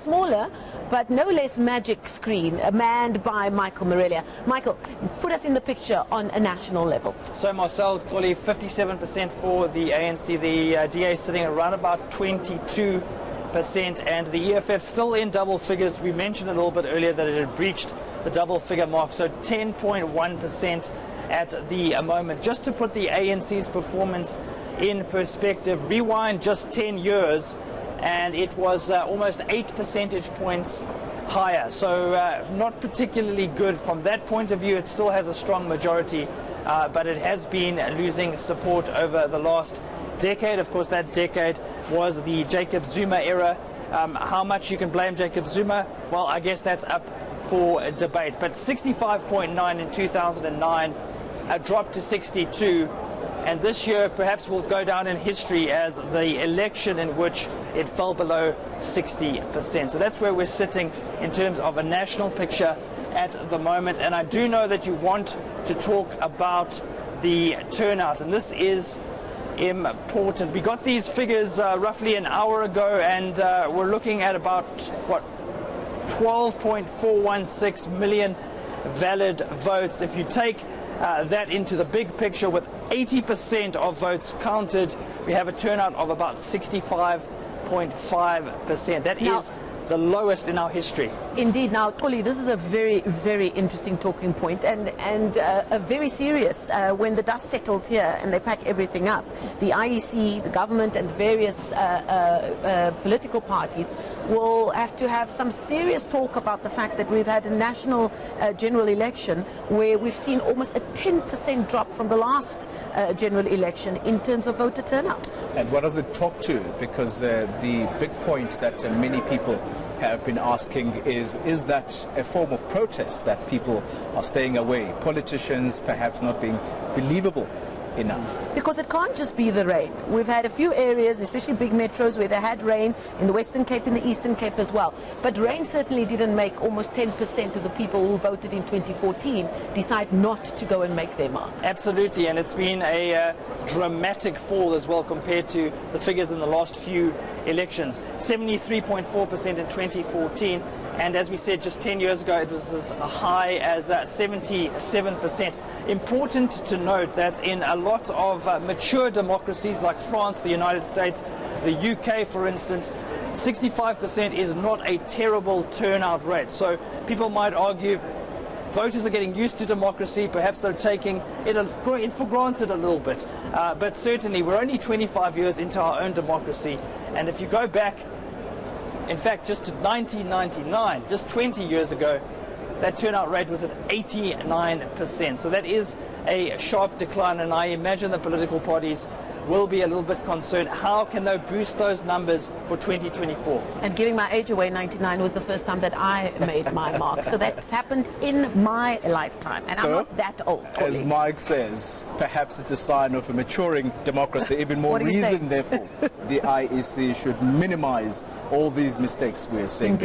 smaller, but no less magic screen, manned by Michael Marillier. Michael, put us in the picture on a national level. So Marcel, clearly 57% for the ANC, the DA sitting around about 22%, and the EFF still in double figures. We mentioned a little bit earlier that it had breached the double figure mark, so 10.1% at the moment. Just to put the ANC's performance in perspective, rewind just 10 years and it was almost 8 percentage points higher. So not particularly good from that point of view. It still has a strong majority, but it has been losing support over the last decade. Of course, that decade was the Jacob Zuma era. How much you can blame Jacob Zuma? Well, I guess that's up for debate. But 65.9 in 2009, a drop to 62. And this year perhaps will go down in history as the election in which it fell below 60%. So that's where we're sitting in terms of a national picture at the moment. And I do know that you want to talk about the turnout, and this is important. We got these figures roughly an hour ago, and we're looking at about, 12.416 million valid votes. If you take that into the big picture, with 80% of votes counted, we have a turnout of about 65.5%. That is the lowest in our history. Indeed. Now, Xoli, this is a very, very interesting talking point, and a very serious. When the dust settles here and they pack everything up, the IEC, the government, and various political parties will have to have some serious talk about the fact that we've had a national general election where we've seen almost a 10% drop from the last general election in terms of voter turnout. And what does it talk to? Because the big point that many people have been asking is that a form of protest, that people are staying away, politicians perhaps not being believable enough? Because it can't just be the rain. We've had a few areas, especially big metros, where they had rain, in the Western Cape, in the Eastern Cape as well. But rain certainly didn't make almost 10% of the people who voted in 2014 decide not to go and make their mark. Absolutely, and it's been a dramatic fall as well compared to the figures in the last few elections. 73.4% in 2014. And as we said, just 10 years ago, it was as high as 77%. Important to note that in a lot of mature democracies like France, the United States, the UK, for instance, 65% is not a terrible turnout rate. So people might argue voters are getting used to democracy. Perhaps they're taking it for granted a little bit. But certainly, we're only 25 years into our own democracy. And if you go back, in fact, just to 1999, just 20 years ago, that turnout rate was at 89%. So that is a sharp decline, and I imagine the political parties will be a little bit concerned. How can they boost those numbers for 2024? And giving my age away, 99 was the first time that I made my mark. So that's happened in my lifetime, and so, I'm not that old. As Mike says, perhaps it's a sign of a maturing democracy. Even more reason, therefore, the IEC should minimize all these mistakes we're seeing.